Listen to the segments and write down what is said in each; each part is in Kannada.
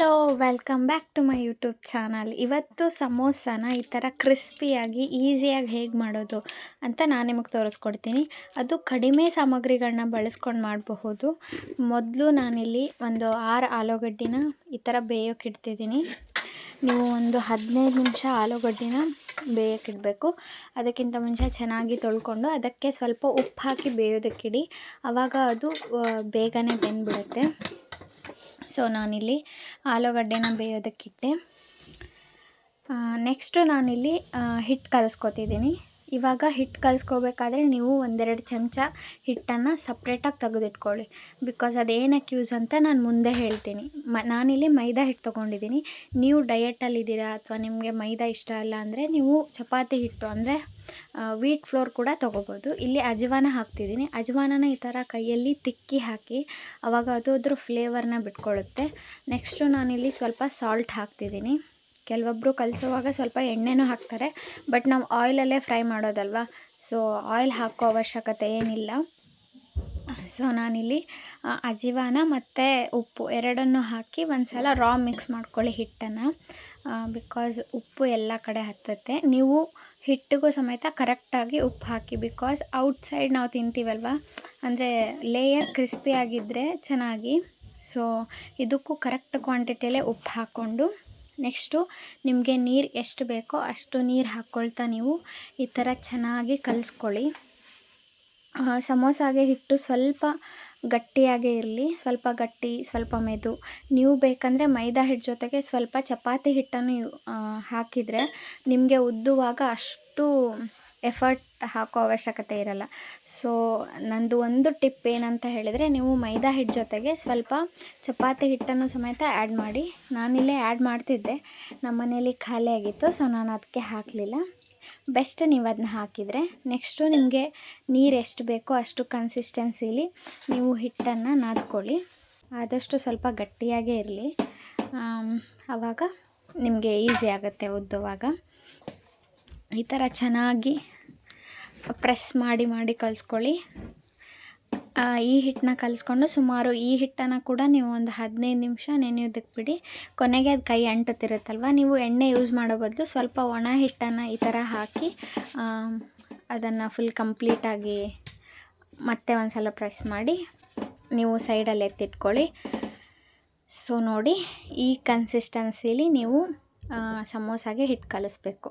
Hello, welcome back to my YouTube channel. ಇವತ್ತು ಸಮೋಸನ ಈ ಥರ ಕ್ರಿಸ್ಪಿಯಾಗಿ ಈಸಿಯಾಗಿ ಹೇಗೆ ಮಾಡೋದು ಅಂತ ನಾನು ನಿಮಗೆ ತೋರಿಸ್ಕೊಡ್ತೀನಿ. ಅದು ಕಡಿಮೆ ಸಾಮಗ್ರಿಗಳನ್ನ ಬಳಸ್ಕೊಂಡು ಮಾಡಬಹುದು. ಮೊದಲು ನಾನಿಲ್ಲಿ ಒಂದು 6 ಆಲೂಗಡ್ಡಿನ ಈ ಥರ ಬೇಯೋಕ್ಕಿಡ್ತಿದ್ದೀನಿ. ನೀವು ಒಂದು 15 ನಿಮಿಷ ಆಲೂಗಡ್ಡಿನ ಬೇಯೋಕ್ಕಿಡಬೇಕು. ಅದಕ್ಕಿಂತ ಮುಂಚೆ ಚೆನ್ನಾಗಿ ತೊಳ್ಕೊಂಡು ಅದಕ್ಕೆ ಸ್ವಲ್ಪ ಉಪ್ಪು ಹಾಕಿ ಬೇಯೋದಕ್ಕಿಡಿ. ಆವಾಗ ಅದು ಬೇಗನೆ ಬೆಂದ್ಬಿಡುತ್ತೆ. ಸೊ ನಾನಿಲ್ಲಿ ಆಲೂಗಡ್ಡೆನ ಬೇಯೋದಕ್ಕಿಟ್ಟೆ. ನೆಕ್ಸ್ಟು ನಾನಿಲ್ಲಿ ಹಿಟ್ಟು ಕಲಿಸ್ಕೊತಿದ್ದೀನಿ. ಇವಾಗ ಹಿಟ್ಟು ಕಲಿಸ್ಕೋಬೇಕಾದ್ರೆ ನೀವು 1-2 ಚಮಚ ಹಿಟ್ಟನ್ನು ಸಪ್ರೇಟಾಗಿ ತೆಗೆದಿಟ್ಕೊಳ್ಳಿ. ಬಿಕಾಸ್ ಅದೇನಕ್ಕೆ ಯೂಸ್ ಅಂತ ನಾನು ಮುಂದೆ ಹೇಳ್ತೀನಿ. ನಾನಿಲ್ಲಿ ಮೈದಾ ಹಿಟ್ಟು ತೊಗೊಂಡಿದ್ದೀನಿ. ನೀವು ಡಯಟಲ್ಲಿದ್ದೀರಾ ಅಥವಾ ನಿಮಗೆ ಮೈದಾ ಇಷ್ಟ ಇಲ್ಲ ಅಂದರೆ ನೀವು ಚಪಾತಿ ಹಿಟ್ಟು ಅಂದರೆ ವೀಟ್ ಫ್ಲೋರ್ ಕೂಡ ತೊಗೋಬೋದು. ಇಲ್ಲಿ ಅಜವಾನ ಹಾಕ್ತಿದ್ದೀನಿ. ಅಜವಾನನ ಈ ಥರ ಕೈಯಲ್ಲಿ ತಿಕ್ಕಿ ಹಾಕಿ ಆವಾಗ ಅದು ಅದ್ರ ಫ್ಲೇವರ್ನ ಬಿಟ್ಕೊಳ್ಳುತ್ತೆ. ನೆಕ್ಸ್ಟು ನಾನಿಲ್ಲಿ ಸ್ವಲ್ಪ ಸಾಲ್ಟ್ ಹಾಕ್ತಿದ್ದೀನಿ. ಕೆಲವೊಬ್ಬರು ಕಲಿಸೋವಾಗ ಸ್ವಲ್ಪ ಎಣ್ಣೆನೂ ಹಾಕ್ತಾರೆ, ಬಟ್ ನಾವು ಆಯಿಲಲ್ಲೇ ಫ್ರೈ ಮಾಡೋದಲ್ವ, ಸೊ ಆಯಿಲ್ ಹಾಕೋ ಅವಶ್ಯಕತೆ ಏನಿಲ್ಲ. ಸೊ ನಾನಿಲ್ಲಿ ಅಜವಾನ ಮತ್ತು ಉಪ್ಪು ಎರಡನ್ನೂ ಹಾಕಿ ಒಂದು ಸಲ ಮಿಕ್ಸ್ ಮಾಡ್ಕೊಳ್ಳಿ ಹಿಟ್ಟನ್ನು. ಬಿಕಾಸ್ ಉಪ್ಪು ಎಲ್ಲ ಕಡೆ ಹತ್ತುತ್ತೆ. ನೀವು ಹಿಟ್ಟಿಗೂ ಸಮೇತ ಕರೆಕ್ಟಾಗಿ ಉಪ್ಪು ಹಾಕಿ. ಬಿಕಾಸ್ ಔಟ್ಸೈಡ್ ನಾವು ತಿಂತೀವಲ್ವ, ಅಂದರೆ ಲೇಯರ್ ಕ್ರಿಸ್ಪಿಯಾಗಿದ್ದರೆ ಚೆನ್ನಾಗಿ. ಸೊ ಇದಕ್ಕೂ ಕರೆಕ್ಟ್ ಕ್ವಾಂಟಿಟಿಯಲ್ಲೇ ಉಪ್ಪು ಹಾಕ್ಕೊಂಡು ನೆಕ್ಸ್ಟು ನಿಮಗೆ ನೀರು ಎಷ್ಟು ಬೇಕೋ ಅಷ್ಟು ನೀರು ಹಾಕ್ಕೊಳ್ತಾ ನೀವು ಈ ಥರ ಚೆನ್ನಾಗಿ ಕಲಿಸ್ಕೊಳ್ಳಿ. ಸಮೋಸಾಗೆ ಹಿಟ್ಟು ಸ್ವಲ್ಪ ಗಟ್ಟಿಯಾಗೇ ಇರಲಿ, ಸ್ವಲ್ಪ ಗಟ್ಟಿ ಸ್ವಲ್ಪ ಮೆದು. ನೀವು ಬೇಕಂದರೆ ಮೈದಾ ಹಿಟ್ಟು ಜೊತೆಗೆ ಸ್ವಲ್ಪ ಚಪಾತಿ ಹಿಟ್ಟನ್ನು ಹಾಕಿದರೆ ನಿಮಗೆ ಉದ್ದುವಾಗ ಅಷ್ಟು ಎಫರ್ಟ್ ಹಾಕೋ ಅವಶ್ಯಕತೆ ಇರಲ್ಲ. ಸೊ ನಂದು ಒಂದು ಟಿಪ್ ಏನಂತ ಹೇಳಿದರೆ, ನೀವು ಮೈದಾ ಹಿಟ್ಟು ಜೊತೆಗೆ ಸ್ವಲ್ಪ ಚಪಾತಿ ಹಿಟ್ಟನ್ನು ಸಮೇತ ಆ್ಯಡ್ ಮಾಡಿ. ನಾನಿಲ್ಲೇ ಆ್ಯಡ್ ಮಾಡ್ತಿದ್ದೆ, ನಮ್ಮ ಮನೇಲಿ ಖಾಲಿ ಆಗಿತ್ತು, ಸೊ ನಾನು ಅದಕ್ಕೆ ಹಾಕಲಿಲ್ಲ. ಬೆಸ್ಟ್ ನೀವು ಅದನ್ನ ಹಾಕಿದರೆ. ನೆಕ್ಸ್ಟು ನಿಮಗೆ ನೀರು ಎಷ್ಟು ಬೇಕೋ ಅಷ್ಟು ಕನ್ಸಿಸ್ಟೆನ್ಸಿಲಿ ನೀವು ಹಿಟ್ಟನ್ನು ನಾದ್ಕೊಳ್ಳಿ. ಆದಷ್ಟು ಸ್ವಲ್ಪ ಗಟ್ಟಿಯಾಗೇ ಇರಲಿ, ಆವಾಗ ನಿಮಗೆ ಈಸಿ ಆಗುತ್ತೆ ಉದ್ದುವಾಗ. ಈ ಥರ ಚೆನ್ನಾಗಿ ಪ್ರೆಸ್ ಮಾಡಿ ಕಲಿಸ್ಕೊಳ್ಳಿ. ಈ ಹಿಟ್ಟನ್ನ ಕಲಿಸ್ಕೊಂಡು ಸುಮಾರು ಈ ಹಿಟ್ಟನ್ನು ಕೂಡ ನೀವು ಒಂದು 15 ನಿಮಿಷ ನೆನೆಯೋದಕ್ಕೆ ಬಿಡಿ. ಕೊನೆಗೆ ಅದು ಕೈ ಅಂಟುತ್ತಿರುತ್ತಲ್ವ, ನೀವು ಎಣ್ಣೆ ಯೂಸ್ ಮಾಡೋ ಬದಲು ಸ್ವಲ್ಪ ಒಣ ಹಿಟ್ಟನ್ನು ಈ ಥರ ಹಾಕಿ ಅದನ್ನು ಫುಲ್ ಕಂಪ್ಲೀಟಾಗಿ ಮತ್ತೆ ಒಂದು ಸಲ ಪ್ರೆಸ್ ಮಾಡಿ ನೀವು ಸೈಡಲ್ಲಿ ಎತ್ತಿಟ್ಕೊಳ್ಳಿ. ಸೊ ನೋಡಿ, ಈ ಕನ್ಸಿಸ್ಟೆನ್ಸಿಲಿ ನೀವು ಸಮೋಸಾಗೆ ಹಿಟ್ಟು ಕಲಿಸ್ಬೇಕು.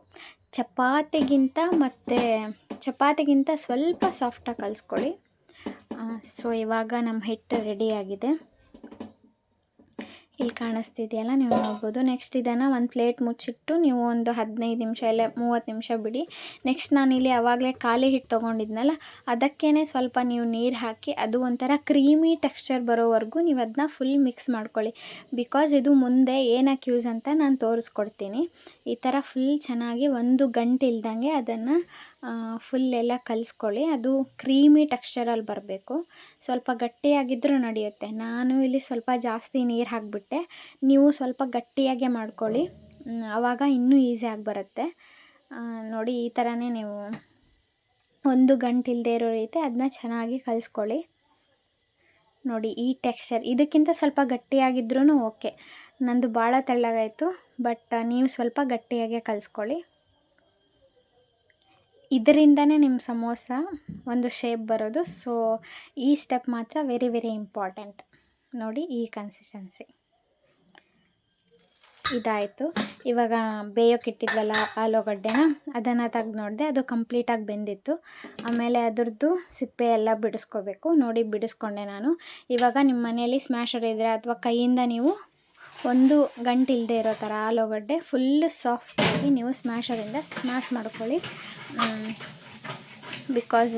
ಚಪಾತಿಗಿಂತ ಸ್ವಲ್ಪ ಸಾಫ್ಟಾಗಿ ಕಲಿಸ್ಕೊಳ್ಳಿ. ಸೊ ಇವಾಗ ನಮ್ಮ ಹಿಟ್ಟು ರೆಡಿಯಾಗಿದೆ. ಇಲ್ಲಿ ಕಾಣಿಸ್ತಿದೆಯಲ್ಲ, ನೀವು ನೋಡ್ಬೋದು. ನೆಕ್ಸ್ಟ್ ಇದನ್ನು ಒಂದು ಪ್ಲೇಟ್ ಮುಚ್ಚಿಟ್ಟು ನೀವು ಒಂದು 15 ನಿಮಿಷ ಇಲ್ಲ 30 ನಿಮಿಷ ಬಿಡಿ. ನೆಕ್ಸ್ಟ್ ನಾನಿಲ್ಲಿ ಆವಾಗಲೇ ಖಾಲಿ ಹಿಟ್ಟು ತೊಗೊಂಡಿದ್ನಲ್ಲ, ಅದಕ್ಕೇ ಸ್ವಲ್ಪ ನೀವು ನೀರು ಹಾಕಿ ಅದು ಒಂಥರ ಕ್ರೀಮಿ ಟೆಕ್ಸ್ಚರ್ ಬರೋವರೆಗೂ ನೀವು ಅದನ್ನ ಫುಲ್ ಮಿಕ್ಸ್ ಮಾಡ್ಕೊಳ್ಳಿ. ಬಿಕಾಸ್ ಇದು ಮುಂದೆ ಏನಕ್ಕೆ ಯೂಸ್ ಅಂತ ನಾನು ತೋರಿಸ್ಕೊಡ್ತೀನಿ. ಈ ಥರ ಫುಲ್ ಚೆನ್ನಾಗಿ 1 ಗಂಟೆ ಇಲ್ದಂಗೆ ಅದನ್ನು ಫುಲ್ ಎಲ್ಲ ಕಲಿಸ್ಕೊಳ್ಳಿ. ಅದು ಕ್ರೀಮಿ ಟೆಕ್ಸ್ಚರಲ್ಲಿ ಬರಬೇಕು. ಸ್ವಲ್ಪ ಗಟ್ಟಿಯಾಗಿದ್ದರೂ ನಡೆಯುತ್ತೆ. ನಾನು ಇಲ್ಲಿ ಸ್ವಲ್ಪ ಜಾಸ್ತಿ ನೀರು ಹಾಕಿಬಿಟ್ಟೆ. ನೀವು ಸ್ವಲ್ಪ ಗಟ್ಟಿಯಾಗೆ ಮಾಡ್ಕೊಳ್ಳಿ, ಆವಾಗ ಇನ್ನೂ ಈಸಿಯಾಗಿ ಬರುತ್ತೆ. ನೋಡಿ, ಈ ಥರನೇ ನೀವು 1 ಗಂಟೆ ಇಲ್ಲದೆ ಇರೋ ರೀತಿ ಅದನ್ನ ಚೆನ್ನಾಗಿ ಕಲಿಸ್ಕೊಳ್ಳಿ. ನೋಡಿ ಈ ಟೆಕ್ಸ್ಚರ್. ಇದಕ್ಕಿಂತ ಸ್ವಲ್ಪ ಗಟ್ಟಿಯಾಗಿದ್ರೂ ಓಕೆ. ನಂದು ಭಾಳ ತೆಳ್ಳಗಾಯಿತು, ಬಟ್ ನೀವು ಸ್ವಲ್ಪ ಗಟ್ಟಿಯಾಗೆ ಕಲಿಸ್ಕೊಳ್ಳಿ. ಇದರಿಂದನೇ ನಿಮ್ಮ ಸಮೋಸ ಒಂದು ಶೇಪ್ ಬರೋದು. ಸೊ ಈ ಸ್ಟೆಪ್ ಮಾತ್ರ ವೆರಿ ವೆರಿ ಇಂಪಾರ್ಟೆಂಟ್. ನೋಡಿ ಈ ಕನ್ಸಿಸ್ಟೆನ್ಸಿ ಇದಾಯಿತು. ಇವಾಗ ಬೇಯೋಕ್ಕಿಟ್ಟಿದ್ವಲ್ಲ ಆಲೂಗಡ್ಡೆನ, ಅದನ್ನು ತೆಗ್ದು ನೋಡಿದೆ, ಅದು ಕಂಪ್ಲೀಟಾಗಿ ಬೆಂದಿತ್ತು. ಆಮೇಲೆ ಅದರದ್ದು ಸಿಪ್ಪೆ ಎಲ್ಲ ಬಿಡಿಸ್ಕೋಬೇಕು. ನೋಡಿ ಬಿಡಿಸ್ಕೊಂಡೆ ನಾನು. ಇವಾಗ ನಿಮ್ಮ ಮನೆಯಲ್ಲಿ ಸ್ಮ್ಯಾಶರ್ ಇದ್ದರೆ ಅಥವಾ ಕೈಯಿಂದ ನೀವು 1 ಗಂಟೆ ಇಲ್ಲದೆ ಇರೋ ಥರ ಆಲೂಗಡ್ಡೆ ಫುಲ್ಲು ಸಾಫ್ಟಾಗಿ ನೀವು ಸ್ಮ್ಯಾಶರಿಂದ ಸ್ಮ್ಯಾಶ್ ಮಾಡ್ಕೊಳ್ಳಿ. ಬಿಕಾಸ್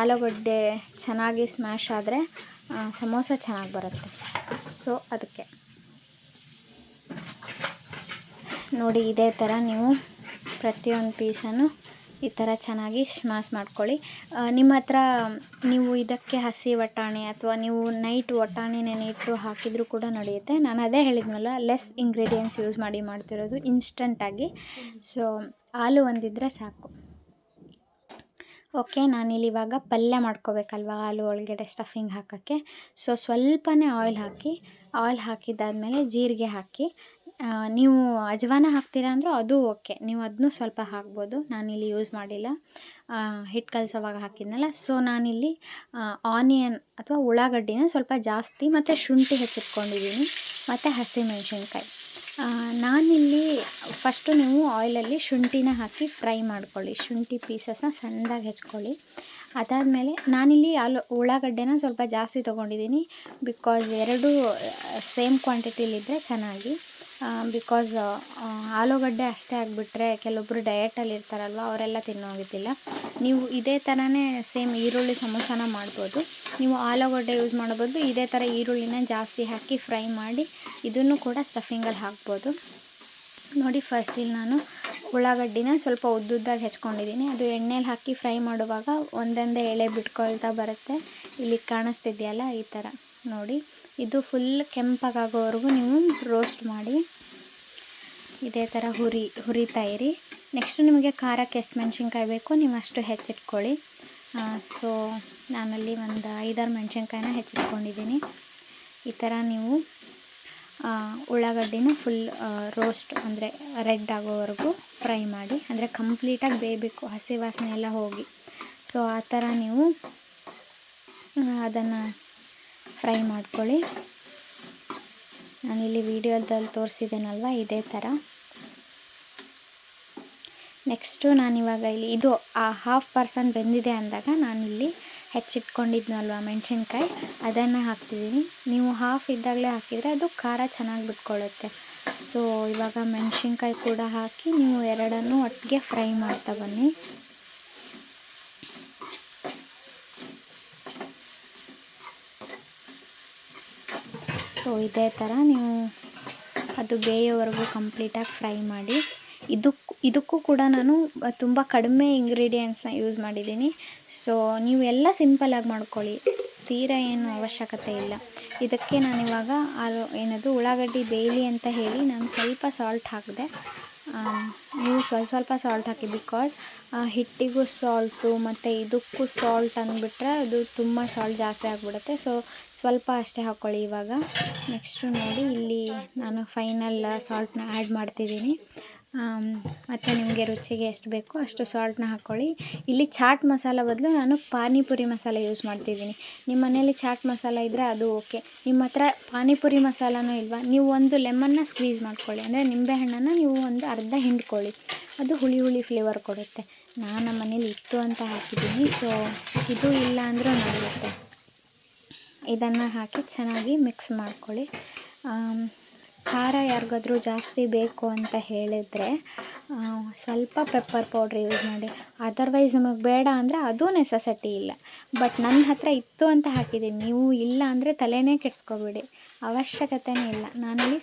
ಆಲೂಗಡ್ಡೆ ಚೆನ್ನಾಗಿ ಸ್ಮ್ಯಾಶ್ ಆದರೆ ಸಮೋಸ ಚೆನ್ನಾಗಿ ಬರುತ್ತೆ. ಸೊ ಅದಕ್ಕೆ ನೋಡಿ, ಇದೇ ಥರ ನೀವು ಪ್ರತಿಯೊಂದು ಪೀಸನ್ನು ಈ ಥರ ಚೆನ್ನಾಗಿ ಸ್ಮ್ಯಾಶ್ ಮಾಡ್ಕೊಳ್ಳಿ. ನಿಮ್ಮ ಹತ್ರ ನೀವು ಇದಕ್ಕೆ ಹಸಿ ವಟಾಣಿ ಅಥವಾ ನೀವು ನೈಟ್ ವಟಾಣಿ ನೆನೆಯಿಟ್ಟು ಹಾಕಿದರೂ ಕೂಡ ನಡೆಯುತ್ತೆ. ನಾನು ಅದೇ ಹೇಳಿದ್ನಲ್ಲ, ಲೆಸ್ ಇಂಗ್ರೀಡಿಯೆಂಟ್ಸ್ ಯೂಸ್ ಮಾಡಿ ಮಾಡ್ತಿರೋದು ಇನ್ಸ್ಟಂಟಾಗಿ. ಸೊ ಹಾಲು ಒಂದಿದ್ರೆ ಸಾಕು. ಓಕೆ, ನಾನಿಲ್ಲಿ ಇವಾಗ ಪಲ್ಯ ಮಾಡ್ಕೋಬೇಕಲ್ವ ಆಲೂ ಒಳಗಡೆ ಸ್ಟಫಿಂಗ್ ಹಾಕೋಕ್ಕೆ. ಸೊ ಸ್ವಲ್ಪನೇ ಆಯಿಲ್ ಹಾಕಿ ಆಯಿಲ್ ಹಾಕಿದ್ದಾದಮೇಲೆ ಜೀರಿಗೆ ಹಾಕಿ, ನೀವು ಅಜವಾನ ಹಾಕ್ತೀರಾ ಅಂದರೂ ಅದು ಓಕೆ, ನೀವು ಅದನ್ನೂ ಸ್ವಲ್ಪ ಹಾಕ್ಬೋದು. ನಾನಿಲ್ಲಿ ಯೂಸ್ ಮಾಡಿಲ್ಲ, ಹಿಟ್ಟು ಕಲಸೋವಾಗ ಹಾಕಿದ್ನಲ್ಲ. ಸೊ ನಾನಿಲ್ಲಿ ಆನಿಯನ್ ಅಥವಾ ಉಳ್ಳಾಗಡ್ಡಿನ ಸ್ವಲ್ಪ ಜಾಸ್ತಿ ಮತ್ತು ಶುಂಠಿ ಹೆಚ್ಚಿಟ್ಕೊಂಡಿದ್ದೀನಿ ಮತ್ತು ಹಸಿಮೆಣ್ಸಿನ್ಕಾಯಿ. ನಾನಿಲ್ಲಿ ಫಸ್ಟು ನೀವು ಆಯಿಲಲ್ಲಿ ಶುಂಠಿನ ಹಾಕಿ ಫ್ರೈ ಮಾಡ್ಕೊಳ್ಳಿ, ಶುಂಠಿ ಪೀಸಸ್ನ ಸಣ್ಣದಾಗಿ ಹೆಚ್ಕೊಳ್ಳಿ. ಅದಾದಮೇಲೆ ನಾನಿಲ್ಲಿ ಉಳ್ಳಾಗಡ್ಡೆನ ಸ್ವಲ್ಪ ಜಾಸ್ತಿ ತೊಗೊಂಡಿದ್ದೀನಿ, ಬಿಕಾಸ್ ಎರಡೂ ಸೇಮ್ ಕ್ವಾಂಟಿಟಿಲಿದ್ದರೆ ಚೆನ್ನಾಗಿ. ಬಿಕಾಸ್ ಆಲೂಗಡ್ಡೆ ಅಷ್ಟೇ ಆಗಿಬಿಟ್ರೆ ಕೆಲವೊಬ್ಬರು ಡಯಟಲ್ಲಿ ಇರ್ತಾರಲ್ವ, ಅವರೆಲ್ಲ ತಿನ್ನೋಗಿದ್ದಿಲ್ಲ. ನೀವು ಇದೇ ಥರನೇ ಸೇಮ್ ಈರುಳ್ಳಿ ಸಮೋಸಾನ ಮಾಡ್ಬೋದು. ನೀವು ಆಲೂಗಡ್ಡೆ ಯೂಸ್ ಮಾಡಬಹುದು, ಇದೇ ಥರ ಈರುಳ್ಳಿನ ಜಾಸ್ತಿ ಹಾಕಿ ಫ್ರೈ ಮಾಡಿ ಇದನ್ನು ಕೂಡ ಸ್ಟಫಿಂಗಲ್ಲಿ ಹಾಕ್ಬೋದು. ನೋಡಿ, ಫಸ್ಟ್ ಇಲ್ಲಿ ನಾನು ಉಳ್ಳಾಗಡ್ಡಿನ ಸ್ವಲ್ಪ ಉದ್ದುದ್ದಾಗಿ ಹೆಚ್ಕೊಂಡಿದ್ದೀನಿ. ಅದು ಎಣ್ಣೆಲಿ ಹಾಕಿ ಫ್ರೈ ಮಾಡುವಾಗ ಒಂದೊಂದೇ ಎಳೆ ಬಿಟ್ಕೊಳ್ತಾ ಬರುತ್ತೆ. ಇಲ್ಲಿ ಕಾಣಿಸ್ತಿದೆಯಲ್ಲ, ಈ ಥರ ನೋಡಿ. ಇದು ಫುಲ್ ಕೆಂಪಗಾಗೋವರೆಗೂ ನೀವು ರೋಸ್ಟ್ ಮಾಡಿ ಇದೇ ಥರ ಹುರಿತಾ ಇರಿ. ನೆಕ್ಸ್ಟು ನಿಮಗೆ ಖಾರಕ್ಕೆ ಎಷ್ಟು ಮೆಣಸಿನ್ಕಾಯಿ ಬೇಕೋ ನೀವು ಅಷ್ಟು ಹೆಚ್ಚಿಟ್ಕೊಳ್ಳಿ. ಸೊ ನಾನಲ್ಲಿ ಒಂದು 5-6 ಮೆಣಸಿನ್ಕಾಯಿನ ಹೆಚ್ಚಿಟ್ಕೊಂಡಿದ್ದೀನಿ. ಈ ಥರ ನೀವು ಉಳ್ಳಾಗಡ್ಡಿನ ಫುಲ್ ರೋಸ್ಟ್ ಅಂದರೆ ರೆಡ್ ಆಗೋವರೆಗೂ ಫ್ರೈ ಮಾಡಿ, ಅಂದರೆ ಕಂಪ್ಲೀಟಾಗಿ ಬೇಯಬೇಕು, ಹಸಿ ವಾಸನೆ ಎಲ್ಲ ಹೋಗಿ. ಸೊ ಆ ಥರ ನೀವು ಅದನ್ನು ಫ್ರೈ ಮಾಡ್ಕೊಳ್ಳಿ. ನಾನಿಲ್ಲಿ ವಿಡಿಯೋದಲ್ಲಿ ತೋರಿಸಿದ್ದೇನಲ್ವ, ಇದೇ ಥರ. ನೆಕ್ಸ್ಟು ನಾನಿವಾಗ ಇಲ್ಲಿ ಇದು 1/2% ಬೆಂದಿದೆ ಅಂದಾಗ ನಾನಿಲ್ಲಿ ಹೆಚ್ಚಿಟ್ಕೊಂಡಿದ್ನಲ್ವ ಮೆಣಸಿನ್ಕಾಯಿ, ಅದನ್ನು ಹಾಕ್ತಿದ್ದೀನಿ. ನೀವು ಹಾಫ್ ಇದ್ದಾಗಲೇ ಹಾಕಿದರೆ ಅದು ಖಾರ ಚೆನ್ನಾಗಿ ಬಿಟ್ಕೊಳ್ಳುತ್ತೆ. ಸೊ ಇವಾಗ ಮೆಣಸಿನ್ಕಾಯಿ ಕೂಡ ಹಾಕಿ ನೀವು ಎರಡನ್ನೂ ಒಟ್ಟಿಗೆ ಫ್ರೈ ಮಾಡ್ತಾ ಬನ್ನಿ. ಸೊ ಇದೇ ಥರ ನೀವು ಅದು ಬೇಯೋವರೆಗೂ ಕಂಪ್ಲೀಟಾಗಿ ಫ್ರೈ ಮಾಡಿ. ಇದಕ್ಕೂ ಕೂಡ ನಾನು ತುಂಬ ಕಡಿಮೆ ಇಂಗ್ರೀಡಿಯೆಂಟ್ಸ್ನ ಯೂಸ್ ಮಾಡಿದ್ದೀನಿ. ಸೊ ನೀವು ಎಲ್ಲ ಸಿಂಪಲಾಗಿ ಮಾಡ್ಕೊಳ್ಳಿ, ತೀರಾ ಏನು ಅವಶ್ಯಕತೆ ಇಲ್ಲ. ಇದಕ್ಕೆ ನಾನಿವಾಗ ಉಳ್ಳಾಗಡ್ಡಿ ಬೇಯಲಿ ಅಂತ ಹೇಳಿ ನಾನು ಸ್ವಲ್ಪ ಸಾಲ್ಟ್ ಹಾಕಿದೆ. ನೀವು ಸ್ವಲ್ಪ ಸಾಲ್ಟ್ ಹಾಕಿ, ಬಿಕಾಸ್ ಹಿಟ್ಟಿಗೂ ಸಾಲ್ಟು ಮತ್ತು ಇದಕ್ಕೂ ಸಾಲ್ಟ್ ಅಂದ್ಬಿಟ್ರೆ ಅದು ತುಂಬ ಸಾಲ್ಟ್ ಜಾಸ್ತಿ ಆಗಿಬಿಡುತ್ತೆ. ಸೊ ಸ್ವಲ್ಪ ಅಷ್ಟೇ ಹಾಕ್ಕೊಳ್ಳಿ ಇವಾಗ. ನೆಕ್ಸ್ಟು ನೋಡಿ, ಇಲ್ಲಿ ನಾನು ಫೈನಲ್ ಸಾಲ್ಟನ್ನ ಆ್ಯಡ್ ಮಾಡ್ತಿದ್ದೀನಿ. ಮತ್ತು ನಿಮಗೆ ರುಚಿಗೆ ಎಷ್ಟು ಬೇಕೋ ಅಷ್ಟು ಸಾಲ್ಟನ್ನ ಹಾಕ್ಕೊಳ್ಳಿ. ಇಲ್ಲಿ ಚಾಟ್ ಮಸಾಲ ಬದಲು ನಾನು ಪಾನಿಪುರಿ ಮಸಾಲ ಯೂಸ್ ಮಾಡ್ತಿದ್ದೀನಿ. ನಿಮ್ಮ ಮನೇಲಿ ಚಾಟ್ ಮಸಾಲ ಇದ್ದರೆ ಅದು ಓಕೆ. ನಿಮ್ಮ ಹತ್ರ ಪಾನಿಪುರಿ ಮಸಾಲನೂ ಇಲ್ವಾ, ನೀವು ಒಂದು ಲೆಮನ್ನ ಸ್ಕ್ವೀಸ್ ಮಾಡ್ಕೊಳ್ಳಿ, ಅಂದರೆ ನಿಂಬೆಹಣ್ಣನ್ನು ನೀವು ಒಂದು ಅರ್ಧ ಹಿಂಡ್ಕೊಳ್ಳಿ, ಅದು ಹುಳಿ ಫ್ಲೇವರ್ ಕೊಡುತ್ತೆ. ನಾನು ನಮ್ಮ ಮನೇಲಿ ಇತ್ತು ಅಂತ ಹಾಕಿದ್ದೀನಿ. ಸೊ ಇದು ಇಲ್ಲ ಅಂದರೂ ನಡೆಯುತ್ತೆ. ಇದನ್ನು ಹಾಕಿ ಚೆನ್ನಾಗಿ ಮಿಕ್ಸ್ ಮಾಡ್ಕೊಳ್ಳಿ. ಖಾರ ಯಾರಿಗಾದ್ರೂ ಜಾಸ್ತಿ ಬೇಕು ಅಂತ ಹೇಳಿದರೆ ಸ್ವಲ್ಪ ಪೆಪ್ಪರ್ ಪೌಡ್ರ್ ಯೂಸ್ ಮಾಡಿ. ಅದರ್ವೈಸ್ ನಿಮಗೆ ಬೇಡ ಅಂದರೆ ಅದು ನೆಸೆಸಿಟಿ ಇಲ್ಲ. ಬಟ್ ನನ್ನ ಹತ್ರ ಇತ್ತು ಅಂತ ಹಾಕಿದ್ದೀನಿ, ನೀವು ಇಲ್ಲ ಅಂದರೆ ತಲೆನೇ ಕೆಡಿಸ್ಕೊಬೇಡಿ, ಅವಶ್ಯಕತೆಯೇ ಇಲ್ಲ. ನಾನಿಲ್ಲಿ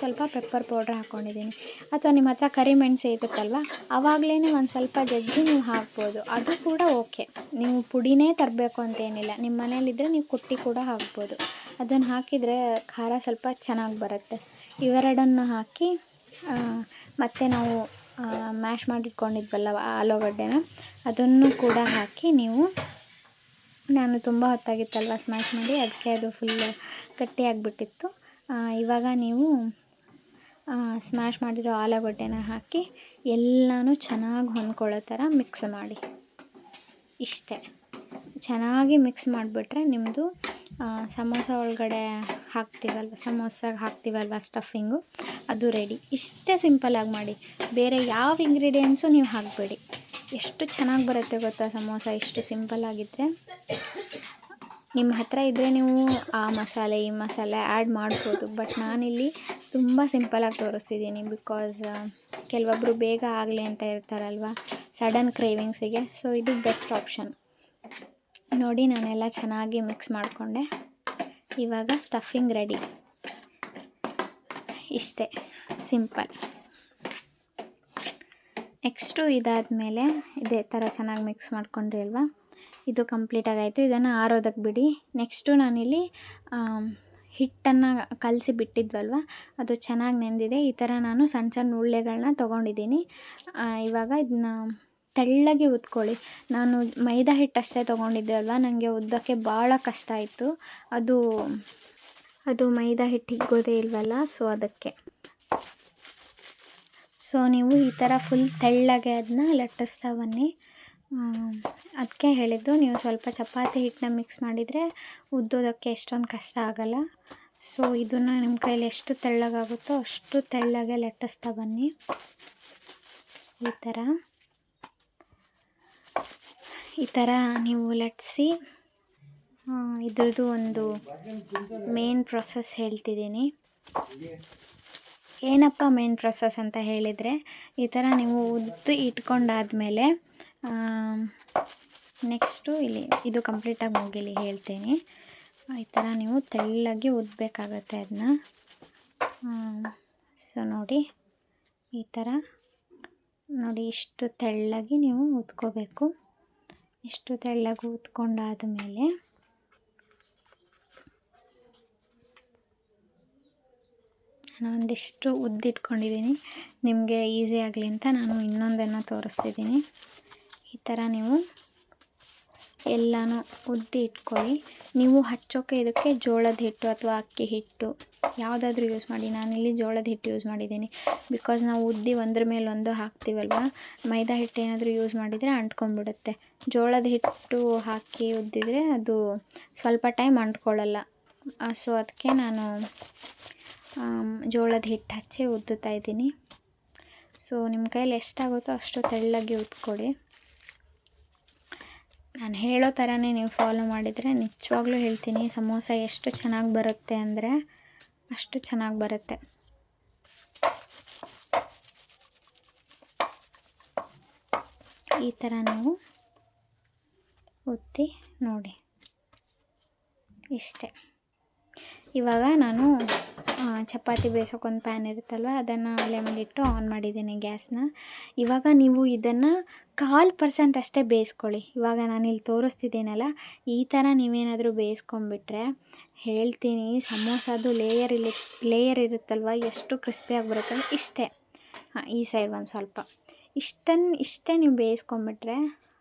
ಸ್ವಲ್ಪ ಪೆಪ್ಪರ್ ಪೌಡ್ರ್ ಹಾಕ್ಕೊಂಡಿದ್ದೀನಿ. ಅಥವಾ ನಿಮ್ಮ ಹತ್ರ ಕರಿಮೆಣಸು ಇರುತ್ತಲ್ವ, ಆವಾಗಲೇ ಒಂದು ಸ್ವಲ್ಪ ಜಜ್ಜಿ ನೀವು ಹಾಕ್ಬೋದು, ಅದು ಕೂಡ ಓಕೆ. ನೀವು ಪುಡಿನೇ ತರಬೇಕು ಅಂತೇನಿಲ್ಲ, ನಿಮ್ಮ ಮನೇಲಿದ್ದರೆ ನೀವು ಕುಟ್ಟಿ ಕೂಡ ಹಾಕ್ಬೋದು. ಅದನ್ನು ಹಾಕಿದರೆ ಖಾರ ಸ್ವಲ್ಪ ಚೆನ್ನಾಗಿ ಬರುತ್ತೆ. ಇವೆರಡನ್ನು ಹಾಕಿ ಮತ್ತು ನಾವು ಮ್ಯಾಶ್ ಮಾಡಿಟ್ಕೊಂಡಿದ್ವಲ್ಲ ಆಲೂಗಡ್ಡೆನ, ಅದನ್ನು ಕೂಡ ಹಾಕಿ ನೀವು, ನಾನು ತುಂಬ ಹೊತ್ತಾಗಿತ್ತಲ್ವ ಸ್ಮ್ಯಾಶ್ ಮಾಡಿ, ಅದಕ್ಕೆ ಅದು ಫುಲ್ಲು ಗಟ್ಟಿಯಾಗಿಬಿಟ್ಟಿತ್ತು. ಇವಾಗ ನೀವು ಸ್ಮ್ಯಾಶ್ ಮಾಡಿರೋ ಆಲೂಗಡ್ಡೆನ ಹಾಕಿ ಎಲ್ಲನೂ ಚೆನ್ನಾಗಿ ಹೊಂದ್ಕೊಳ್ಳೋ ಥರ ಮಿಕ್ಸ್ ಮಾಡಿ. ಇಷ್ಟೇ, ಚೆನ್ನಾಗಿ ಮಿಕ್ಸ್ ಮಾಡಿಬಿಟ್ರೆ ನಿಮ್ಮದು ಸಮೋಸ ಒಳಗಡೆ ಸಮೋಸಾಗೆ ಹಾಕ್ತೀವಲ್ವ ಸ್ಟಫಿಂಗು, ಅದು ರೆಡಿ. ಇಷ್ಟೇ ಸಿಂಪಲಾಗಿ ಮಾಡಿ, ಬೇರೆ ಯಾವ ಇಂಗ್ರೀಡಿಯೆಂಟ್ಸು ನೀವು ಹಾಕಬೇಡಿ. ಎಷ್ಟು ಚೆನ್ನಾಗಿ ಬರುತ್ತೆ ಗೊತ್ತಾ ಸಮೋಸ, ಇಷ್ಟು ಸಿಂಪಲ್ಲಾಗಿದ್ದರೆ. ನಿಮ್ಮ ಹತ್ರ ಇದ್ದರೆ ನೀವು ಆ ಮಸಾಲೆ ಈ ಮಸಾಲೆ ಆ್ಯಡ್ ಮಾಡ್ಬೋದು. ಬಟ್ ನಾನಿಲ್ಲಿ ತುಂಬ ಸಿಂಪಲಾಗಿ ತೋರಿಸ್ತಿದ್ದೀನಿ, ಬಿಕಾಸ್ ಕೆಲವೊಬ್ಬರು ಬೇಗ ಆಗಲಿ ಅಂತ ಇರ್ತಾರಲ್ವ, ಸಡನ್ ಕ್ರೇವಿಂಗ್ಸಿಗೆ. ಸೊ ಇದು ಬೆಸ್ಟ್ ಆಪ್ಷನ್. ನೋಡಿ, ನಾನೆಲ್ಲ ಚೆನ್ನಾಗಿ ಮಿಕ್ಸ್ ಮಾಡಿಕೊಂಡೆ. ಇವಾಗ ಸ್ಟಫಿಂಗ್ ರೆಡಿ. ಇಷ್ಟೇ ಸಿಂಪಲ್. ನೆಕ್ಸ್ಟು ಇದಾದಮೇಲೆ ಇದೇ ಥರ ಚೆನ್ನಾಗಿ ಮಿಕ್ಸ್ ಮಾಡ್ಕೊಂಡ್ರಿ ಅಲ್ವಾ, ಇದು ಕಂಪ್ಲೀಟಾಗಾಯಿತು. ಇದನ್ನು ಆರೋದಕ್ಕೆ ಬಿಡಿ. ನೆಕ್ಸ್ಟು ನಾನಿಲ್ಲಿ ಹಿಟ್ಟನ್ನು ಕಲಸಿ ಬಿಟ್ಟಿದ್ವಲ್ವ, ಅದು ಚೆನ್ನಾಗಿ ನೆಂದಿದೆ. ಈ ಥರ ನಾನು ಸಣ್ಣ ಉಳ್ಳೆಗಳನ್ನ ತೊಗೊಂಡಿದ್ದೀನಿ. ಇವಾಗ ಇದನ್ನ ತೆಳ್ಳಗೆ ಉದ್ಕೊಳ್ಳಿ. ನಾನು ಮೈದಾ ಹಿಟ್ಟು ಅಷ್ಟೇ ತೊಗೊಂಡಿದ್ದೆ ಅಲ್ವ, ನನಗೆ ಉದ್ದಕ್ಕೆ ಭಾಳ ಕಷ್ಟ ಆಯಿತು. ಅದು ಅದು ಮೈದಾ ಹಿಟ್ಟು ಹಿಗ್ಗೋದೇ ಇಲ್ವಲ್ಲ, ಸೊ ಅದಕ್ಕೆ. ಸೊ ನೀವು ಈ ಥರ ಫುಲ್ ತೆಳ್ಳಗೆ ಅದನ್ನ ಲಟ್ಟಿಸ್ತಾ ಬನ್ನಿ. ಅದಕ್ಕೆ ಹೇಳಿದ್ದು, ನೀವು ಸ್ವಲ್ಪ ಚಪಾತಿ ಹಿಟ್ಟನ್ನ ಮಿಕ್ಸ್ ಮಾಡಿದರೆ ಉದ್ದೋದಕ್ಕೆ ಎಷ್ಟೊಂದು ಕಷ್ಟ ಆಗಲ್ಲ. ಸೊ ಇದನ್ನು ನಿಮ್ಮ ಕೈಲಿ ಎಷ್ಟು ತೆಳ್ಳಗಾಗುತ್ತೋ ಅಷ್ಟು ತೆಳ್ಳಗೆ ಲಟ್ಟಿಸ್ತಾ ಬನ್ನಿ. ಈ ಥರ ನೀವು ಲಟ್ಟಿಸಿ, ಇದ್ರದ್ದು ಒಂದು ಮೇನ್ ಪ್ರೊಸೆಸ್ ಹೇಳ್ತಿದ್ದೀನಿ. ಏನಪ್ಪ ಮೇನ್ ಪ್ರೊಸೆಸ್ ಅಂತ ಹೇಳಿದರೆ, ಈ ಥರ ನೀವು ಉದ್ದು ಇಟ್ಕೊಂಡಾದಮೇಲೆ ನೆಕ್ಸ್ಟು ಇಲ್ಲಿ ಇದು ಕಂಪ್ಲೀಟಾಗಿ ಮುಗಿಲಿ ಹೇಳ್ತೀನಿ. ಈ ಥರ ನೀವು ತೆಳ್ಳಗೆ ಉದ್ದಬೇಕಾಗತ್ತೆ ಅದನ್ನ. ಸೊ ನೋಡಿ, ಈ ಥರ ನೋಡಿ, ಇಷ್ಟು ತೆಳ್ಳಗೆ ನೀವು ಉದ್ಕೋಬೇಕು. ಇಷ್ಟು ತೆಳ್ಳಗೆ ಉದ್ಕೊಂಡಾದ ಮೇಲೆ ನಾನು ಒಂದಿಷ್ಟು ಉದ್ದಿಟ್ಕೊಂಡಿದ್ದೀನಿ. ನಿಮಗೆ ಈಸಿ ಆಗಲಿ ಅಂತ ನಾನು ಇನ್ನೊಂದನ್ನು ತೋರಿಸ್ತಿದ್ದೀನಿ. ಈ ಥರ ನೀವು ಎಲ್ಲನೂ ಉದ್ದಿ ಇಟ್ಕೊಳ್ಳಿ. ನೀವು ಹಚ್ಚೋಕ್ಕೆ ಇದಕ್ಕೆ ಜೋಳದ ಹಿಟ್ಟು ಅಥವಾ ಅಕ್ಕಿ ಹಿಟ್ಟು ಯಾವುದಾದ್ರೂ ಯೂಸ್ ಮಾಡಿ. ನಾನಿಲ್ಲಿ ಜೋಳದ ಹಿಟ್ಟು ಯೂಸ್ ಮಾಡಿದ್ದೀನಿ. ಬಿಕಾಸ್ ನಾವು ಉದ್ದಿ ಒಂದ್ರ ಮೇಲೆ ಒಂದು ಹಾಕ್ತೀವಲ್ವ, ಮೈದಾ ಹಿಟ್ಟು ಏನಾದರೂ ಯೂಸ್ ಮಾಡಿದರೆ ಅಂಟ್ಕೊಂಡ್ಬಿಡುತ್ತೆ. ಜೋಳದ ಹಿಟ್ಟು ಹಾಕಿ ಉದ್ದಿದ್ರೆ ಅದು ಸ್ವಲ್ಪ ಟೈಮ್ ಅಂಟ್ಕೊಳ್ಳಲ್ಲ. ಸೊ ಅದಕ್ಕೆ ನಾನು ಜೋಳದ ಹಿಟ್ಟು ಹಚ್ಚಿ ಉದ್ದುತ್ತಾ ಇದ್ದೀನಿ. ಸೊ ನಿಮ್ಮ ಕೈಲಿ ಎಷ್ಟಾಗುತ್ತೋ ಅಷ್ಟು ತೆಳ್ಳಗೆ ಉದ್ಕೊಡಿ. ನಾನು ಹೇಳೋ ಥರನೇ ನೀವು ಫಾಲೋ ಮಾಡಿದರೆ ನಿಜವಾಗ್ಲೂ ಹೇಳ್ತೀನಿ, ಸಮೋಸ ಎಷ್ಟು ಚೆನ್ನಾಗಿ ಬರುತ್ತೆ ಅಂದರೆ ಅಷ್ಟು ಚೆನ್ನಾಗಿ ಬರುತ್ತೆ. ಈ ಥರ ನೀವು ಉದ್ದಿ ನೋಡಿ, ಇಷ್ಟೇ. ಇವಾಗ ನಾನು ಚಪಾತಿ ಬೇಯಿಸೋಕೊಂದು ಪ್ಯಾನ್ ಇರುತ್ತಲ್ವ, ಅದನ್ನು ಒಲೆ ಮೇಲಿಟ್ಟು ಆನ್ ಮಾಡಿದ್ದೀನಿ ಗ್ಯಾಸ್ನ. ಇವಾಗ ನೀವು ಇದನ್ನು 1/4% ಅಷ್ಟೇ ಬೇಯಿಸ್ಕೊಳ್ಳಿ. ಇವಾಗ ನಾನಿಲ್ಲಿ ತೋರಿಸ್ತಿದ್ದೀನಲ್ಲ, ಈ ಥರ ನೀವೇನಾದರೂ ಬೇಯಿಸ್ಕೊಂಬಿಟ್ರೆ ಹೇಳ್ತೀನಿ, ಸಮೋಸದು ಲೇಯರ್ ಇರುತ್ತಲ್ವ, ಎಷ್ಟು ಕ್ರಿಸ್ಪಿಯಾಗಿ ಬರುತ್ತೆ. ಇಷ್ಟೇ, ಈ ಸೈಡ್ ಒಂದು ಸ್ವಲ್ಪ ಇಷ್ಟೇ ನೀವು ಬೇಯಿಸ್ಕೊಂಬಿಟ್ರೆ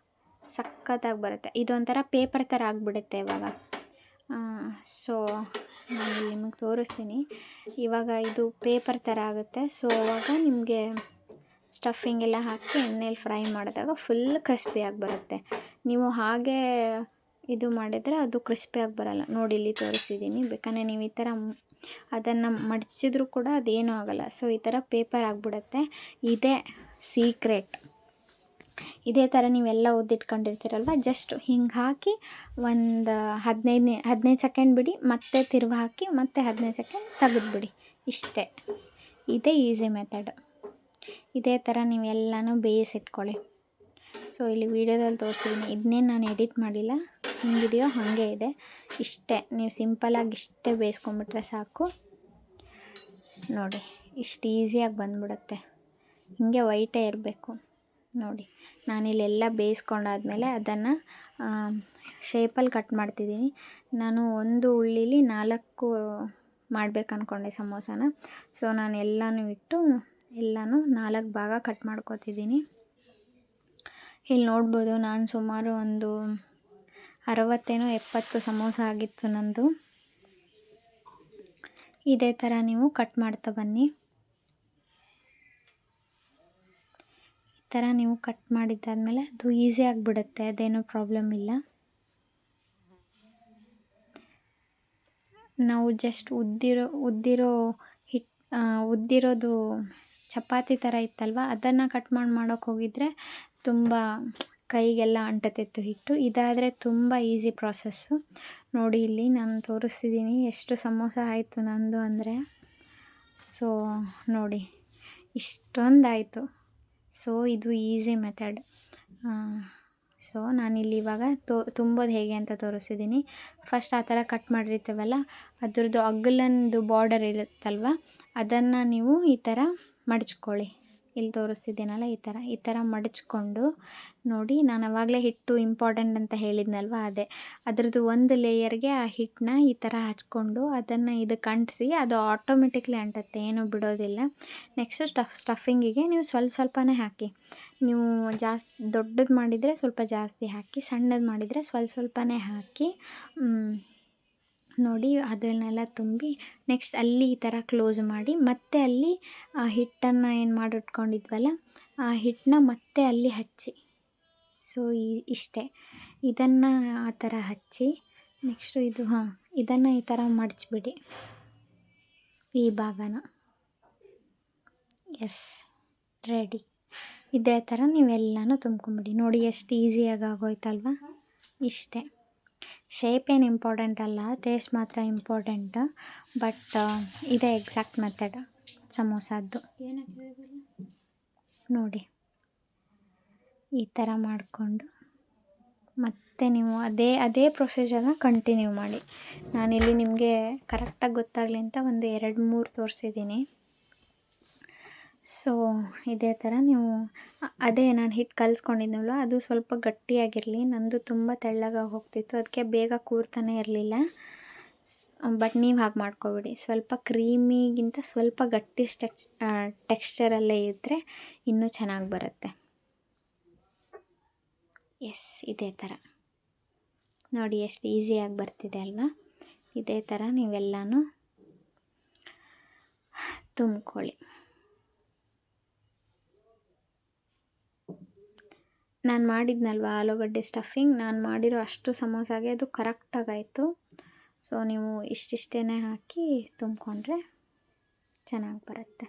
ಸಖತ್ತಾಗಿ ಬರುತ್ತೆ. ಇದೊಂಥರ ಪೇಪರ್ ಥರ ಆಗಿಬಿಡುತ್ತೆ ಇವಾಗ. ಸೊ ನಾನು ನಿಮಗೆ ತೋರಿಸ್ತೀನಿ. ಇವಾಗ ಇದು ಪೇಪರ್ ಥರ ಆಗುತ್ತೆ. ಸೊ ಅವಾಗ ನಿಮಗೆ ಸ್ಟಫಿಂಗ್ ಎಲ್ಲ ಹಾಕಿ ಎಣ್ಣೆಲಿ ಫ್ರೈ ಮಾಡಿದಾಗ ಫುಲ್ ಕ್ರಿಸ್ಪಿಯಾಗಿ ಬರುತ್ತೆ. ನೀವು ಹಾಗೆ ಇದು ಮಾಡಿದರೆ ಅದು ಕ್ರಿಸ್ಪಿಯಾಗಿ ಬರಲ್ಲ. ನೋಡಿ, ಇಲ್ಲಿ ತೋರಿಸಿದ್ದೀನಿ. ಬೇಕಾದ್ರೆ ನೀವು ಈ ಥರ ಅದನ್ನು ಮಡಚಿದ್ರೂ ಕೂಡ ಅದೇನೂ ಆಗೋಲ್ಲ. ಸೊ ಈ ಥರ ಪೇಪರ್ ಆಗಿಬಿಡುತ್ತೆ. ಇದೇ ಸೀಕ್ರೆಟ್. ಇದೇ ಥರ ನೀವೆಲ್ಲ ಉದ್ದಿಟ್ಕೊಂಡಿರ್ತೀರಲ್ವ, ಜಸ್ಟ್ ಹಿಂಗೆ ಹಾಕಿ ಒಂದು 15 ಸೆಕೆಂಡ್ ಬಿಡಿ, ಮತ್ತೆ ತಿರುವು ಹಾಕಿ ಮತ್ತೆ 15 ಸೆಕೆಂಡ್ ತೆಗೆದುಬಿಡಿ. ಇಷ್ಟೇ, ಇದೇ ಈಸಿ ಮೆಥಡ್. ಇದೇ ಥರ ನೀವೆಲ್ಲನೂ ಬೇಯಿಸಿಟ್ಕೊಳ್ಳಿ. ಸೊ ಇಲ್ಲಿ ವೀಡಿಯೋದಲ್ಲಿ ತೋರಿಸಿದ್ದೀನಿ. ಇದನ್ನೇನು ನಾನು ಎಡಿಟ್ ಮಾಡಿಲ್ಲ, ಹಿಂಗಿದೆಯೋ ಹಾಗೆ ಇದೆ. ಇಷ್ಟೇ, ನೀವು ಸಿಂಪಲಾಗಿ ಇಷ್ಟೇ ಬೇಯಿಸ್ಕೊಂಬಿಟ್ರೆ ಸಾಕು. ನೋಡಿ, ಇಷ್ಟು ಈಸಿಯಾಗಿ ಬಂದ್ಬಿಡುತ್ತೆ. ಹಿಂಗೆ ವೈಟೇ ಇರಬೇಕು. ನೋಡಿ, ನಾನಿಲ್ಲೆಲ್ಲ ಬೇಯಿಸ್ಕೊಂಡಾದ್ಮೇಲೆ ಅದನ್ನು ಶೇಪಲ್ಲಿ ಕಟ್ ಮಾಡ್ತಿದ್ದೀನಿ. ನಾನು ಒಂದು ಉಳ್ಳಿಲಿ 4 ಮಾಡ್ಬೇಕು ಅಂದ್ಕೊಂಡೆ ಸಮೋಸನ. ಸೊ ನಾನು ಎಲ್ಲನೂ ಇಟ್ಟು ಎಲ್ಲನೂ 4 ಭಾಗ ಕಟ್ ಮಾಡ್ಕೊತಿದ್ದೀನಿ. ಇಲ್ಲಿ ನೋಡ್ಬೋದು, ನಾನು ಸುಮಾರು ಒಂದು 60-70 ಸಮೋಸ ಆಗಿತ್ತು ನಂದು. ಇದೇ ಥರ ನೀವು ಕಟ್ ಮಾಡ್ತಾ ಬನ್ನಿ. ಈ ಥರ ನೀವು ಕಟ್ ಮಾಡಿದ್ದಾದಮೇಲೆ ಅದು ಈಸಿ ಆಗಿಬಿಡುತ್ತೆ, ಅದೇನೂ ಪ್ರಾಬ್ಲಮ್ ಇಲ್ಲ. ನಾವು ಜಸ್ಟ್ ಉದ್ದಿರೋದು ಚಪಾತಿ ಥರ ಇತ್ತಲ್ವ, ಅದನ್ನು ಕಟ್ ಮಾಡೋಕ್ಕೆ ಹೋಗಿದ್ರೆ ತುಂಬ ಕೈಗೆಲ್ಲ ಅಂಟುತ್ತಿತ್ತು ಹಿಟ್ಟು. ಇದಾದರೆ ತುಂಬ ಈಸಿ ಪ್ರಾಸೆಸ್ಸು. ನೋಡಿ, ಇಲ್ಲಿ ನಾನು ತೋರಿಸ್ತಿದ್ದೀನಿ ಎಷ್ಟು ಸಮೋಸ ಆಯಿತು ನಂದು ಅಂದರೆ. ಸೊ ನೋಡಿ, ಇಷ್ಟೊಂದಾಯಿತು. ಸೊ ಇದು ಈಸಿ ಮೆಥಡ್. ಸೊ ನಾನಿಲ್ಲಿ ಇವಾಗ ತುಂಬೋದು ಹೇಗೆ ಅಂತ ತೋರಿಸಿದ್ದೀನಿ. ಫಸ್ಟ್ ಆ ಥರ ಕಟ್ ಮಾಡಿರ್ತೀವಲ್ಲ, ಅದ್ರದ್ದು ಅಗಲಂದು ಬಾರ್ಡರ್ ಇರುತ್ತಲ್ವ, ಅದನ್ನು ನೀವು ಈ ಥರ ಮಡಚ್ಕೊಳ್ಳಿ. ಇಲ್ಲಿ ತೋರಿಸ್ತಿದ್ದೀನಲ್ಲ, ಈ ಥರ ಮಡಚ್ಕೊಂಡು ನೋಡಿ. ನಾನು ಆವಾಗಲೇ ಹಿಟ್ಟು ಇಂಪಾರ್ಟೆಂಟ್ ಅಂತ ಹೇಳಿದ್ನಲ್ವ, ಅದರದ್ದು ಒಂದು ಲೇಯರ್ಗೆ ಆ ಹಿಟ್ಟನ್ನ ಈ ಥರ ಹಚ್ಕೊಂಡು ಅದನ್ನು ಇದಕ್ಕೆ ಅಂಟಿಸಿ, ಅದು ಆಟೋಮೆಟಿಕ್ಲಿ ಅಂಟುತ್ತೆ, ಏನೂ ಬಿಡೋದಿಲ್ಲ. ನೆಕ್ಸ್ಟು ಸ್ಟಫಿಂಗಿಗೆ ನೀವು ಸ್ವಲ್ಪನೇ ಹಾಕಿ. ನೀವು ದೊಡ್ಡದು ಮಾಡಿದರೆ ಸ್ವಲ್ಪ ಜಾಸ್ತಿ ಹಾಕಿ, ಸಣ್ಣದು ಮಾಡಿದರೆ ಸ್ವಲ್ಪನೇ ಹಾಕಿ ನೋಡಿ ಅದನ್ನೆಲ್ಲ ತುಂಬಿ ನೆಕ್ಸ್ಟ್ ಅಲ್ಲಿ ಈ ಥರ ಕ್ಲೋಸ್ ಮಾಡಿ ಮತ್ತೆ ಅಲ್ಲಿ ಆ ಹಿಟ್ಟನ್ನು ಏನು ಮಾಡಿಟ್ಕೊಂಡಿದ್ವಲ್ಲ ಆ ಹಿಟ್ಟನ್ನ ಮತ್ತೆ ಅಲ್ಲಿ ಹಚ್ಚಿ. ಸೊ ಇಷ್ಟೇ, ಇದನ್ನು ಆ ಥರ ಹಚ್ಚಿ ನೆಕ್ಸ್ಟು ಇದು ಇದನ್ನು ಈ ಥರ ಮಡಚಿಬಿಡಿ ಈ ಭಾಗನ. S, ready. ಇದೇ ಥರ ನೀವೆಲ್ಲನೂ ತುಂಬ್ಕೊಂಬಿಡಿ. ನೋಡಿ ಎಷ್ಟು ಈಸಿಯಾಗಿ ಆಗೋಯ್ತಲ್ವ. ಇಷ್ಟೇ, ಶೇಪ್ ಏನು ಇಂಪಾರ್ಟೆಂಟ್ ಅಲ್ಲ, ಟೇಸ್ಟ್ ಮಾತ್ರ ಇಂಪಾರ್ಟೆಂಟ್. ಬಟ್ ಇದೇ ಎಕ್ಸಾಕ್ಟ್ ಮೆಥಡ್ ಸಮೋಸದ್ದು. ನೋಡಿ ಈ ಥರ ಮಾಡಿಕೊಂಡು ಮತ್ತೆ ನೀವು ಅದೇ ಪ್ರೊಸೀಜರ್ನ ಕಂಟಿನ್ಯೂ ಮಾಡಿ. ನಾನಿಲ್ಲಿ ನಿಮಗೆ ಕರೆಕ್ಟಾಗಿ ಗೊತ್ತಾಗಲಿ ಅಂತ ಒಂದು 2-3 ತೋರಿಸಿದ್ದೀನಿ. ಸೊ ಇದೇ ಥರ ನೀವು ಅದೇ ನಾನು ಹಿಟ್ಟು ಕಲಿಸ್ಕೊಂಡಿದ್ನಲ್ವ ಅದು ಸ್ವಲ್ಪ ಗಟ್ಟಿಯಾಗಿರಲಿ. ನಂದು ತುಂಬ ತೆಳ್ಳಗಾಗಿ ಹೋಗ್ತಿತ್ತು, ಅದಕ್ಕೆ ಬೇಗ ಕೂರ್ತಾನೆ ಇರಲಿಲ್ಲ. ಬಟ್ ನೀವು ಹಾಗೆ ಮಾಡ್ಕೊಬೇಡಿ, ಸ್ವಲ್ಪ ಕ್ರೀಮಿಗಿಂತ ಸ್ವಲ್ಪ ಗಟ್ಟಿ ಟೆಕ್ಸ್ಚರಲ್ಲೇ ಇದ್ದರೆ ಇನ್ನೂ ಚೆನ್ನಾಗಿ ಬರುತ್ತೆ. ಎಸ್, ಇದೇ ಥರ ನೋಡಿ ಎಷ್ಟು ಈಸಿಯಾಗಿ ಬರ್ತಿದೆ ಅಲ್ವಾ. ಇದೇ ಥರ ನೀವೆಲ್ಲನೂ ತುಂಬ್ಕೊಳ್ಳಿ. ನಾನು ಮಾಡಿದ್ನಲ್ವ ಆಲೂಗಡ್ಡೆ ಸ್ಟಫಿಂಗ್, ನಾನು ಮಾಡಿರೋ ಅಷ್ಟು ಸಮೋಸಾಗೆ ಅದು ಕರೆಕ್ಟಾಗಾಯಿತು. ಸೊ ನೀವು ಇಷ್ಟಿಷ್ಟೇ ಹಾಕಿ ತುಂಬಿಕೊಂಡ್ರೆ ಚೆನ್ನಾಗಿ ಬರುತ್ತೆ.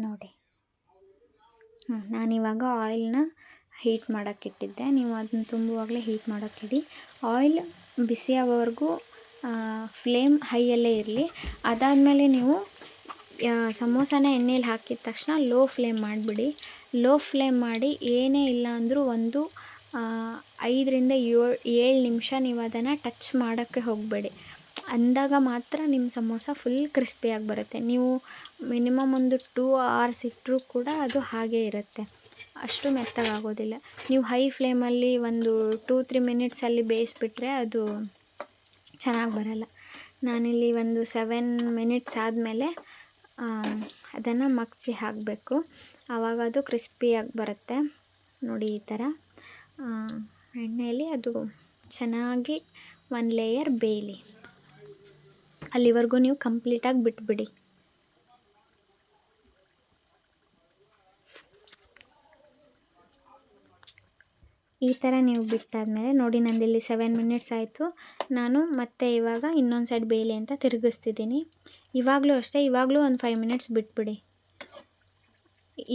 ನೋಡಿ ನಾನಿವಾಗ ಆಯಿಲ್ನ ಹೀಟ್ ಮಾಡೋಕ್ಕಿಟ್ಟಿದ್ದೆ. ನೀವು ಅದನ್ನ ತುಂಬುವಾಗಲೇ ಹೀಟ್ ಮಾಡೋಕ್ಕಿಡಿ. ಆಯಿಲ್ ಬಿಸಿಯಾಗೋವರೆಗೂ ಫ್ಲೇಮ್ ಹೈಯಲ್ಲೇ ಇರಲಿ. ಅದಾದಮೇಲೆ ನೀವು ಸಮೋಸಾನ ಎಣ್ಣೆಲಿ ಹಾಕಿದ ತಕ್ಷಣ ಲೋ ಫ್ಲೇಮ್ ಮಾಡಿಬಿಡಿ. ಲೋ ಫ್ಲೇಮ್ ಮಾಡಿ ಏನೇ ಇಲ್ಲ ಅಂದರೂ ಒಂದು 5-7 ನಿಮಿಷ ನೀವು ಅದನ್ನು ಟಚ್ ಮಾಡೋಕ್ಕೆ ಹೋಗಬೇಡಿ. ಅಂದಾಗ ಮಾತ್ರ ನಿಮ್ಮ ಸಮೋಸ ಫುಲ್ ಕ್ರಿಸ್ಪಿಯಾಗಿ ಬರುತ್ತೆ. ನೀವು ಮಿನಿಮಮ್ ಒಂದು 2 hours ಇಟ್ಟರೂ ಕೂಡ ಅದು ಹಾಗೇ ಇರುತ್ತೆ, ಅಷ್ಟು ಮೆತ್ತಗಾಗೋದಿಲ್ಲ. ನೀವು ಹೈ ಫ್ಲೇಮಲ್ಲಿ ಒಂದು 2-3 ಮಿನಿಟ್ಸಲ್ಲಿ ಬೇಯಿಸ್ಬಿಟ್ರೆ ಅದು ಚೆನ್ನಾಗಿ ಬರಲ್ಲ. ನಾನಿಲ್ಲಿ ಒಂದು 7 ಮಿನಿಟ್ಸ್ ಆದಮೇಲೆ ಅದನ್ನು ಮಗ್ಚಿ ಹಾಕಬೇಕು, ಆವಾಗ ಅದು ಕ್ರಿಸ್ಪಿಯಾಗಿ ಬರುತ್ತೆ. ನೋಡಿ ಈ ಥರ ಎಣ್ಣೆಯಲ್ಲಿ ಅದು ಚೆನ್ನಾಗಿ 1 ಲೇಯರ್ ಬೇಯಲಿ, ಅಲ್ಲಿವರೆಗೂ ನೀವು ಕಂಪ್ಲೀಟಾಗಿ ಬಿಟ್ಬಿಡಿ. ಈ ಥರ ನೀವು ಬಿಟ್ಟಾದಮೇಲೆ ನೋಡಿ ನಂದಿಲ್ಲಿ 7 ಮಿನಿಟ್ಸ್ ಆಯಿತು. ನಾನು ಮತ್ತೆ ಇವಾಗ ಇನ್ನೊಂದು ಸೈಡ್ ಬೇಯಲಿ ಅಂತ ತಿರುಗಿಸ್ತಿದ್ದೀನಿ. ಇವಾಗಲೂ ಅಷ್ಟೇ, ಇವಾಗಲೂ ಒಂದು 5 ಮಿನಿಟ್ಸ್ ಬಿಟ್ಬಿಡಿ.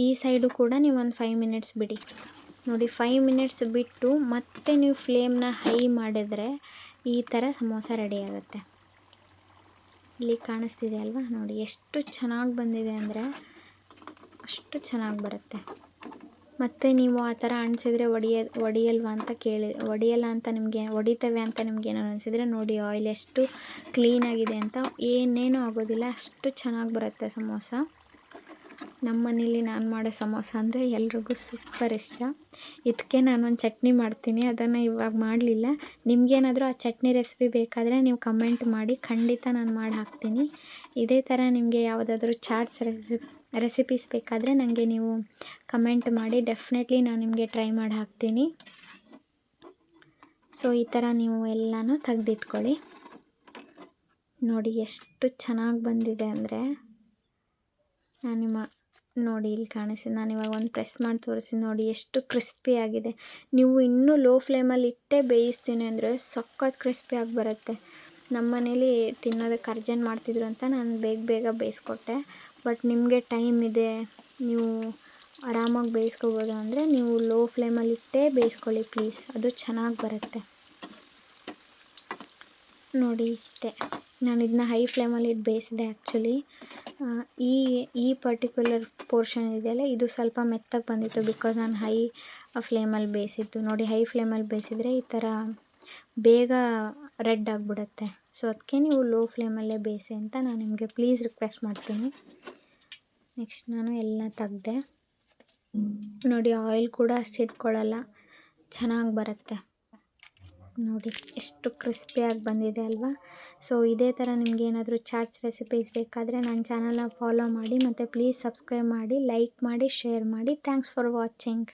ಈ ಸೈಡು ಕೂಡ ನೀವು ಒಂದು 5 ಮಿನಿಟ್ಸ್ ಬಿಡಿ. ನೋಡಿ 5 ಮಿನಿಟ್ಸ್ ಬಿಟ್ಟು ಮತ್ತೆ ನೀವು ಫ್ಲೇಮ್ನ ಹೈ ಮಾಡಿದ್ರೆ ಈ ಥರ ಸಮೋಸ ರೆಡಿ ಆಗುತ್ತೆ. ಇಲ್ಲಿ ಕಾಣಿಸ್ತಿದೆ ಅಲ್ವಾ, ನೋಡಿ ಎಷ್ಟು ಚೆನ್ನಾಗಿ ಬಂದಿದೆ ಅಂದರೆ ಅಷ್ಟು ಚೆನ್ನಾಗಿ ಬರುತ್ತೆ. ಮತ್ತು ನೀವು ಆ ಥರ ಅನಿಸಿದ್ರೆ ಒಡಿಯಲ್ಲ ಅಂತ ನಿಮಗೆ ಹೊಡಿತೇವೆ ಅಂತ ನಿಮ್ಗೇನೋ ಅನಿಸಿದ್ರೆ ನೋಡಿ ಆಯಿಲ್ ಎಷ್ಟು ಕ್ಲೀನಾಗಿದೆ ಅಂತ, ಏನೇನೂ ಆಗೋದಿಲ್ಲ, ಅಷ್ಟು ಚೆನ್ನಾಗಿ ಬರುತ್ತೆ ಸಮೋಸ. ನಮ್ಮ ಮನೇಲಿ ನಾನು ಮಾಡೋ ಸಮೋಸ ಅಂದರೆ ಎಲ್ರಿಗೂ ಸೂಪರ್ ಇಷ್ಟ. ಇದಕ್ಕೆ ನಾನೊಂದು ಚಟ್ನಿ ಮಾಡ್ತೀನಿ, ಅದನ್ನು ಇವಾಗ ಮಾಡಲಿಲ್ಲ. ನಿಮಗೇನಾದರೂ ಆ ಚಟ್ನಿ ರೆಸಿಪಿ ಬೇಕಾದರೆ ನೀವು ಕಮೆಂಟ್ ಮಾಡಿ, ಖಂಡಿತ ನಾನು ಮಾಡಿ ಹಾಕ್ತೀನಿ. ಇದೇ ಥರ ನಿಮಗೆ ಯಾವುದಾದ್ರೂ ಚಾಟ್ಸ್ ರೆಸಿಪೀಸ್ ಬೇಕಾದರೆ ನನಗೆ ನೀವು ಕಮೆಂಟ್ ಮಾಡಿ, ಡೆಫಿನೆಟ್ಲಿ ನಾನು ನಿಮಗೆ ಟ್ರೈ ಮಾಡಿ ಹಾಕ್ತೀನಿ. ಸೊ ಈ ಥರ ನೀವು ಎಲ್ಲನೂ ತೆಗೆದಿಟ್ಕೊಳ್ಳಿ. ನೋಡಿ ಎಷ್ಟು ಚೆನ್ನಾಗಿ ಬಂದಿದೆ ಅಂದರೆ, ನೋಡಿ ಇಲ್ಲಿ ಕಾಣಿಸ್ತಿದೆ, ನಾನಿವಾಗ ಒಂದು ಪ್ರೆಸ್ ಮಾಡಿ ತೋರಿಸಿ ನೋಡಿ ಎಷ್ಟು ಕ್ರಿಸ್ಪಿ ಆಗಿದೆ. ನೀವು ಇನ್ನೂ ಲೋ ಫ್ಲೇಮಲ್ಲಿ ಇಟ್ಟೇ ಬೇಯಿಸ್ತೀನಿ ಅಂದರೆ ಸಖತ್ ಕ್ರಿಸ್ಪಿಯಾಗಿ ಬರುತ್ತೆ. ನಮ್ಮ ಮನೇಲಿ ತಿನ್ನೋದಕ್ಕೆ ಅರ್ಜೆಂಟ್ ಮಾಡ್ತಿದ್ರು ಅಂತ ನಾನು ಬೇಗ ಬೇಯಿಸ್ಕೊಟ್ಟೆ. ಬಟ್ ನಿಮಗೆ ಟೈಮ್ ಇದೆ, ನೀವು ಆರಾಮಾಗಿ ಬೇಯಿಸ್ಕೊಬೋದು ಅಂದರೆ ನೀವು ಲೋ ಫ್ಲೇಮಲ್ಲಿ ಇಟ್ಟೇ ಬೇಯಿಸ್ಕೊಳ್ಳಿ ಪ್ಲೀಸ್, ಅದು ಚೆನ್ನಾಗಿ ಬರುತ್ತೆ. ನೋಡಿ ಇಷ್ಟೇ, ನಾನು ಇದನ್ನ ಹೈ ಫ್ಲೇಮಲ್ಲಿ ಇಟ್ಟು ಬೇಯಿಸಿದೆ. ಆ್ಯಕ್ಚುಲಿ ಈ ಪರ್ಟಿಕ್ಯುಲರ್ ಪೋರ್ಷನ್ ಇದೆಯಲ್ಲ ಇದು ಸ್ವಲ್ಪ ಮೆತ್ತಗೆ ಬಂದಿತ್ತು, ಬಿಕಾಸ್ ನಾನು ಹೈ ಫ್ಲೇಮಲ್ಲಿ ಬೇಯಿಸಿದ್ದು. ನೋಡಿ ಹೈ ಫ್ಲೇಮಲ್ಲಿ ಬೇಯಿಸಿದ್ರೆ ಈ ಥರ ಬೇಗ ರೆಡ್ ಆಗಿಬಿಡುತ್ತೆ. ಸೊ ಅದಕ್ಕೆ ನೀವು ಲೋ ಫ್ಲೇಮಲ್ಲೇ ಬೇಯಿಸಿ ಅಂತ ನಾನು ನಿಮಗೆ ಪ್ಲೀಸ್ ರಿಕ್ವೆಸ್ಟ್ ಮಾಡ್ತೀನಿ. ನೆಕ್ಸ್ಟ್ ನಾನು ಎಲ್ಲ ತೆಗ್ದೆ. ನೋಡಿ ಆಯಿಲ್ ಕೂಡ ಅಷ್ಟು ಇಟ್ಕೊಳ್ಳಲ್ಲ, ಚೆನ್ನಾಗಿ ಬರುತ್ತೆ. ನೋಡಿ ಎಷ್ಟು ಕ್ರಿಸ್ಪಿಯಾಗಿ ಬಂದಿದೆ ಅಲ್ವಾ. ಸೊ ಇದೇ ಥರ ನಿಮ್ಗೆ ಏನಾದರೂ ಚಾಟ್ಸ್ ರೆಸಿಪೀಸ್ ಬೇಕಾದರೆ ನನ್ನ ಚಾನಲ್ನ ಫಾಲೋ ಮಾಡಿ, ಮತ್ತು ಪ್ಲೀಸ್ ಸಬ್ಸ್ಕ್ರೈಬ್ ಮಾಡಿ, ಲೈಕ್ ಮಾಡಿ, ಶೇರ್ ಮಾಡಿ. Thanks for watching.